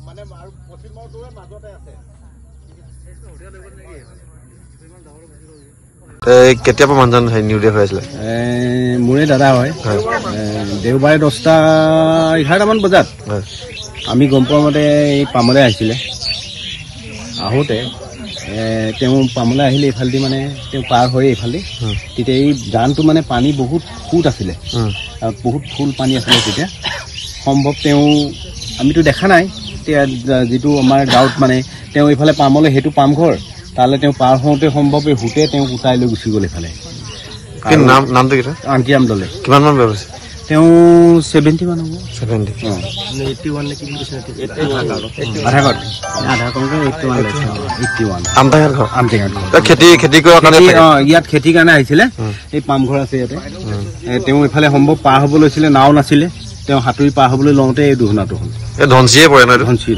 মানে পশ্চিম মাজতে আছে কেতিয়াবা মানুহজন নিউডে হৈ আছিলে মোৰে দাদা হয় দেওবাৰে 10টা 11টামান বজাত আমি গম পোৱা মতে এই পামলৈ আহিছিলে আহোঁতে তেওঁ পামলৈ আহিলে এইফালেদি মানে তেওঁ পাৰ হৈ এইফালেদি তেতিয়া এই জানটো মানে পানী বহুত ফুট আছিলে আৰু বহুত ফুল পানী আছিলে তেতিয়া সম্ভৱ তেওঁ আমিতো দেখা নাই এতিয়া যিটো আমাৰ গাঁৱত মানে তেওঁ এইফালে পামলৈ সেইটো পামঘৰ তালে তেওঁ পাৰ হওঁতে সম্ভৱ এই হুটে তেওঁ উঠাই লৈ গুচি গ'ল এইফালে নামটো কি আন্টিয়াম দলে কিমান মান ব্যৱস্থা তেওঁ 70 মান হ'ব 70 81 নে কি কৈছে আধা কংকে 81 লৈছে 81 আমটাঘাট ঘৰ খেতি কৰা কাৰণে ইয়াত খেতিৰ কাৰণে আহিছিলে এই পামঘৰ আছে ইয়াতে তেওঁ এইফালে সম্ভৱ পাৰ হ'ব লৈছিলে নাও নাছিলে তেওঁ হাতুৰি পাৰ হ'বলৈ লওঁতে এই দুৰ্ঘটনাটো হ'ল ধনচিয়ে পৰে ন ধনচি